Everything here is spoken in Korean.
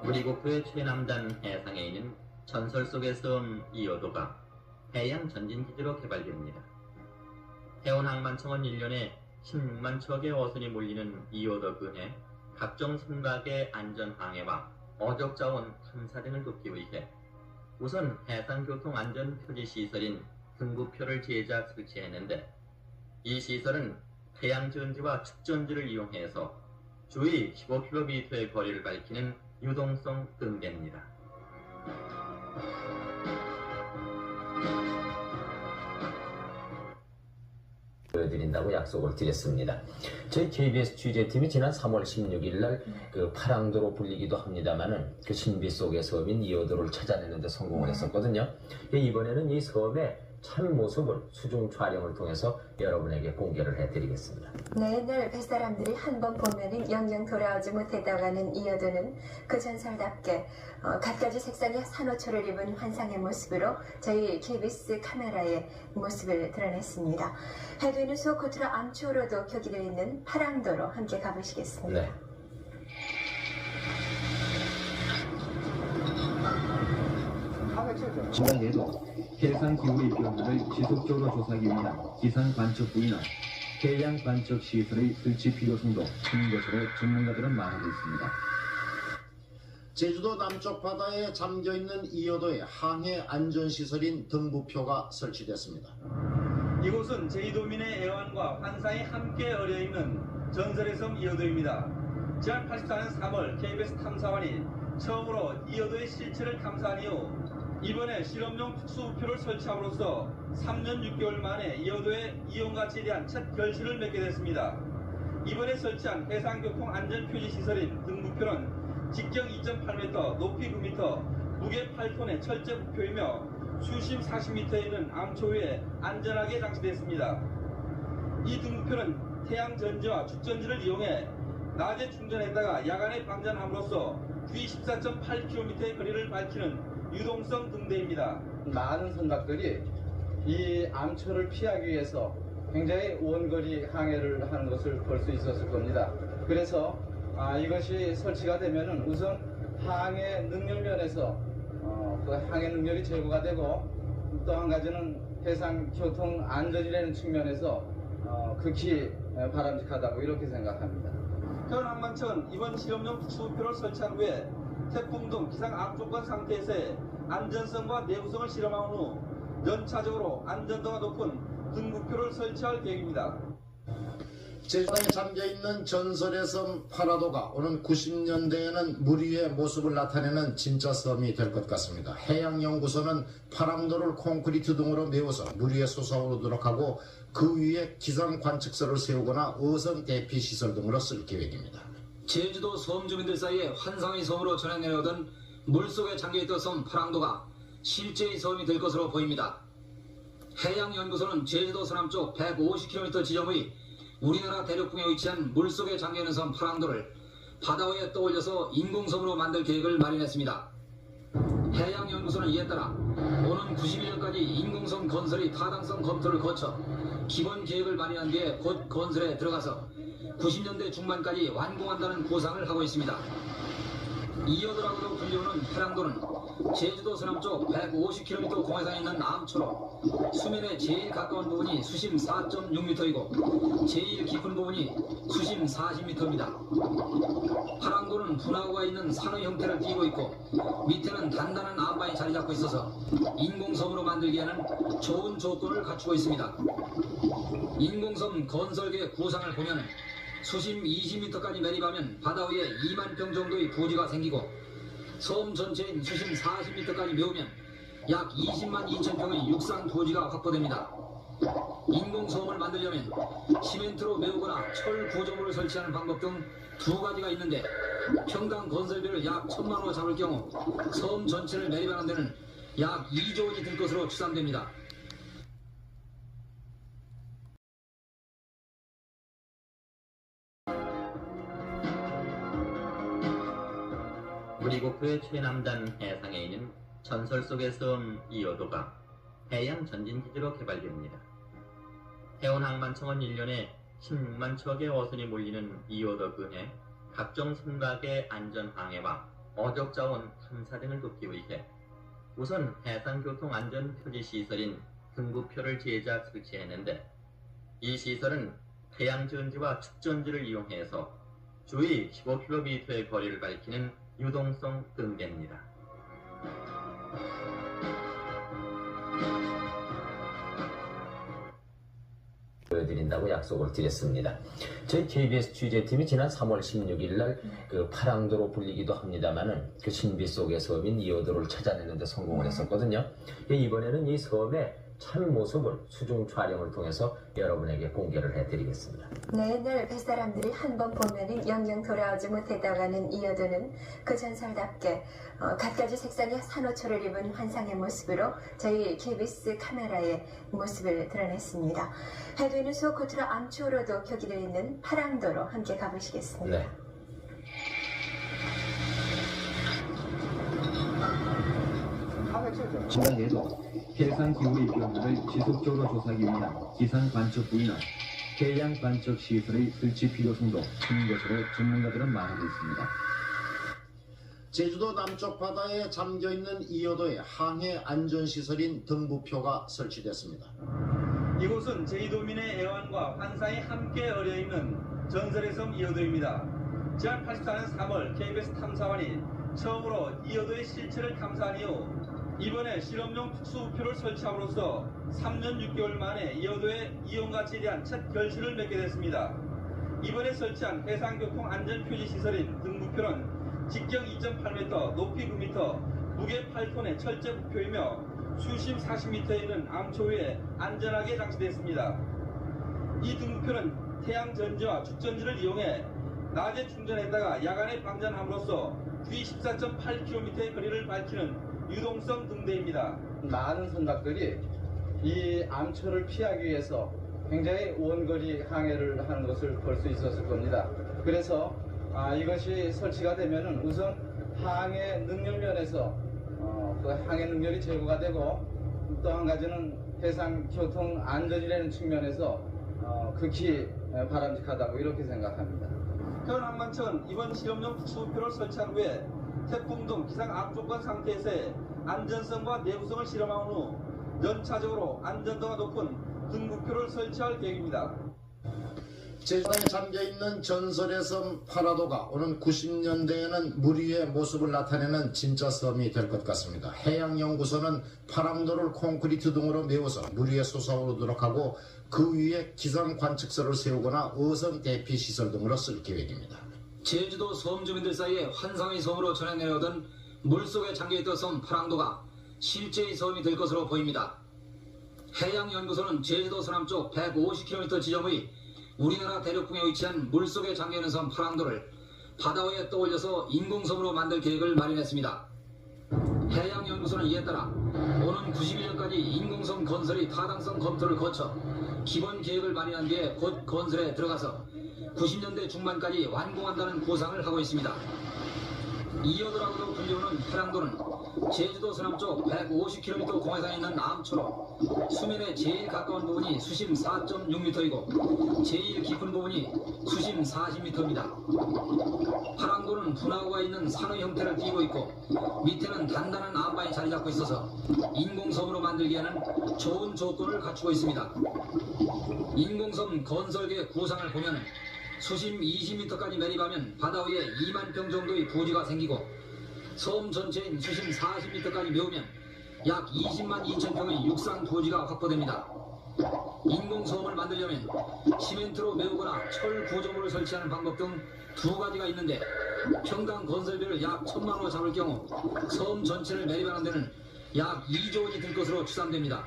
우리고프의 최남단 해상에 있는 전설 속의 섬 이어도가 해양 전진기지로 개발됩니다. 해운항만청은 1년에 16만 척의 어선이 몰리는 이어도 근해 각종 선박의 안전항해와 어족자원 탐사 등을 돕기 위해 우선 해상교통안전표지시설인 등부표를 제작 설치했는데, 이 시설은 태양전지와 축전지를 이용해서 주위 15km의 거리를 밝히는 유동성 등대입니다. 보여드린다고 약속을 드렸습니다. 저희 KBS 취재팀이 지난 3월 16일 날 그 파랑도로 불리기도 합니다만은 그 신비 속의 섬인 이어도를 찾아내는 데 성공을 했었거든요. 이번에는 이 섬의 참모습을 수중 촬영을 통해서 여러분에게 공개를 해드리겠습니다. 네, 늘 뱃사람들이 한 번 보면은 영영 돌아오지 못했다고 하는 이어도는 그 전설답게 갖가지 색상의 산호초를 입은 환상의 모습으로 저희 KBS 카메라의 모습을 드러냈습니다. 해도 있는 소코트라 암초로도 표기되어 있는 파랑도로 함께 가보시겠습니다. 네. 지난해에도 해상 기후의 변화를 지속적으로 조사하기 위한 기상 관측 부위나 해양 관측 시설의 설치 필요성도 큰 것으로 전문가들은 말하고 있습니다. 제주도 남쪽 바다에 잠겨있는 이어도에 항해 안전시설인 등부표가 설치됐습니다. 이곳은 제주도민의 애환과 환상이 함께 어려있는 전설의 섬 이어도입니다. 지난 84년 3월 KBS 탐사관이 처음으로 이어도의 실체를 탐사한 이후 이번에 실험용 특수부표를 설치함으로써 3년 6개월 만에 이어도의 이용가치에 대한 첫 결실을 맺게 됐습니다. 이번에 설치한 해상교통 안전표지시설인 등부표는 직경 2.8m, 높이 9m, 무게 8톤의 철제 부표이며 수심 40m에 있는 암초 위에 안전하게 장치됐습니다. 이 등부표는 태양전지와 축전지를 이용해 낮에 충전했다가 야간에 방전함으로써 귀 14.8km의 거리를 밝히는 유동성 등대입니다. 많은 선박들이 이 암초를 피하기 위해서 굉장히 원거리 항해를 하는 것을 볼 수 있었을 겁니다. 그래서 이것이 설치가 되면은 우선 항해 능력 면에서 그 항해 능력이 제고가 되고, 또 한 가지는 해상 교통 안전이라는 측면에서 극히 바람직하다고 이렇게 생각합니다. 해운항만청은 이번 실험용 특수부표를 설치한 후에 태풍 등 기상 악조건 상태에서의 안전성과 내구성을 실험한 후 연차적으로 안전도가 높은 등부표를 설치할 계획입니다. 제주도에 잠겨있는 전설의 섬 파라도가 오는 90년대에는 물 위의 모습을 나타내는 진짜 섬이 될 것 같습니다. 해양연구소는 파랑도를 콘크리트 등으로 메워서 물 위에 솟아오르도록 하고 그 위에 기상 관측소를 세우거나 어선 대피 시설 등으로 쓸 계획입니다. 제주도 섬 주민들 사이에 환상의 섬으로 전해 내려오던 물속에 잠겨있던 섬 파랑도가 실제의 섬이 될 것으로 보입니다. 해양연구소는 제주도 서남쪽 150km 지점의 우리나라 대륙붕에 위치한 물속에 잠겨있는 섬 파랑도를 바다 위에 떠올려서 인공섬으로 만들 계획을 마련했습니다. 해양연구소는 이에 따라 오는 91년까지 인공섬 건설의 타당성 검토를 거쳐 기본 계획을 마련한 뒤에 곧 건설에 들어가서 90년대 중반까지 완공한다는 구상을 하고 있습니다. 이어도라고도 불리우는 파랑도는 제주도 서남쪽 150km 공해상에 있는 암초로 수면에 제일 가까운 부분이 수심 4.6m이고 제일 깊은 부분이 수심 40m입니다. 파랑도는 분화구가 있는 산의 형태를 띠고 있고 밑에는 단단한 암반이 자리 잡고 있어서 인공섬으로 만들기에는 좋은 조건을 갖추고 있습니다. 인공섬 건설계 구상을 보면 수심 20m까지 매립하면 바다 위에 2만 평 정도의 부지가 생기고, 섬 전체인 수심 40m까지 메우면 약 20만 2천 평의 육상 부지가 확보됩니다. 인공섬을 만들려면 시멘트로 메우거나 철 구조물을 설치하는 방법 등 두 가지가 있는데, 평당 건설비를 약 1,000만 원으로 잡을 경우 섬 전체를 매립하는 데는 약 2조 원이 들 것으로 추산됩니다. 우리고프의 최남단 해상에 있는 전설 속의 섬 이어도가 해양 전진기지로 개발됩니다. 해운항만청은 1년에 16만 척의 어선이 몰리는 이어도 근해 각종 선박의 안전항해와 어족자원 탐사 등을 돕기 위해 우선 해상교통안전표지시설인 등부표를 제작 설치했는데 이 시설은 태양전지와 축전지를 이용해서 주위 15km의 거리를 밝히는 유동성 등대입니다. 보여드린다고 약속을 드렸습니다. 저희 KBS 취재팀이 지난 3월 16일 날 그 파랑도로 불리기도 합니다만은 그 신비 속의 섬인 이어도를 찾아내는 데 성공을 했었거든요. 이번에는 이 섬의 참모습을 수중 촬영을 통해서 여러분에게 공개를 해드리겠습니다. 네, 늘 뱃사람들이 한 번 보면은 영영 돌아오지 못했다가는 이어도는 그 전설답게 갖가지 색상의 산호초를 입은 환상의 모습으로 저희 KBS 카메라의 모습을 드러냈습니다. 해변의 소코트라 암초로도 표기되어 있는 파랑도로 함께 가보시겠습니다. 네. 지난해에도 해상 기후의 변화를 지속적으로 조사하기 위한 기상 관측 부위나 해양 관측 시설의 설치 필요성도 큰 것으로 전문가들은 말하고 있습니다. 제주도 남쪽 바다에 잠겨있는 이어도의 항해 안전시설인 등부표가 설치됐습니다. 이곳은 제주도민의 애환과 환상이 함께 어려있는 전설의 섬 이어도입니다. 지난 84년 3월 KBS 탐사원이 처음으로 이어도의 실체를 탐사한 이후 이번에 실험용 특수우표를 설치함으로써 3년 6개월 만에 이어도의 이용가치에 대한 첫 결실을 맺게 됐습니다. 이번에 설치한 해상교통안전표지시설인 등부표는 직경 2.8m, 높이 9m, 무게 8톤의 철제 부표이며 수심 40m에 있는 암초 위에 안전하게 장치됐습니다. 이 등부표는 태양전지와 축전지를 이용해 낮에 충전했다가 야간에 방전함으로써 귀 14.8km의 거리를 밝히는 유동성 등대입니다. 많은 선박들이 이 암초를 피하기 위해서 굉장히 원거리 항해를 하는 것을 볼 수 있었을 겁니다. 그래서 이것이 설치가 되면은 우선 항해 능력 면에서 그 항해 능력이 제고가 되고 또 한 가지는 해상 교통 안전이라는 측면에서 극히 바람직하다고 이렇게 생각합니다. 해운항만청은 이번 실험용 특수우표를 설치한 후에 태풍 등 기상 악조건 상태에서의 안전성과 내구성을 실험한 후 연차적으로 안전도가 높은 등부표를 설치할 계획입니다. 제주도에 잠겨있는 전설의 섬 파라도가 오는 90년대에는 물 위의 모습을 나타내는 진짜 섬이 될 것 같습니다. 해양연구소는 파랑도를 콘크리트 등으로 메워서 물 위에 솟아오르도록 하고 그 위에 기상 관측소를 세우거나 어선 대피 시설 등으로 쓸 계획입니다. 제주도 섬 주민들 사이에 환상의 섬으로 전해 내려오던 물속에 잠겨있던 섬 파랑도가 실제의 섬이 될 것으로 보입니다. 해양연구소는 제주도 서남쪽 150km 지점의 우리나라 대륙붕에 위치한 물속에 잠겨있는 섬 파랑도를 바다 위에 떠올려서 인공섬으로 만들 계획을 마련했습니다. 해양연구소는 이에 따라 오는 91년까지 인공섬 건설의 타당성 검토를 거쳐 기본 계획을 마련한 뒤에 곧 건설에 들어가서 90년대 중반까지 완공한다는 구상을 하고 있습니다. 이어도라고도 불리우는 파랑도는 제주도 서남쪽 150km 공해상에 있는 암초로 수면에 제일 가까운 부분이 수심 4.6m이고 제일 깊은 부분이 수심 40m입니다. 파랑도는 분화구가 있는 산의 형태를 띠고 있고 밑에는 단단한 암반이 자리 잡고 있어서 인공섬으로 만들기에는 좋은 조건을 갖추고 있습니다. 인공섬 건설계 구상을 보면 수심 20m까지 매립하면 바다 위에 2만 평 정도의 부지가 생기고 섬 전체인 수심 40m까지 메우면 약 20만 2천 평의 육상 부지가 확보됩니다. 인공섬을 만들려면 시멘트로 메우거나 철 구조물을 설치하는 방법 등 두 가지가 있는데 평당 건설비를 약 1,000만 원으로 잡을 경우 섬 전체를 매립하는 데는 약 2조 원이 들 것으로 추산됩니다.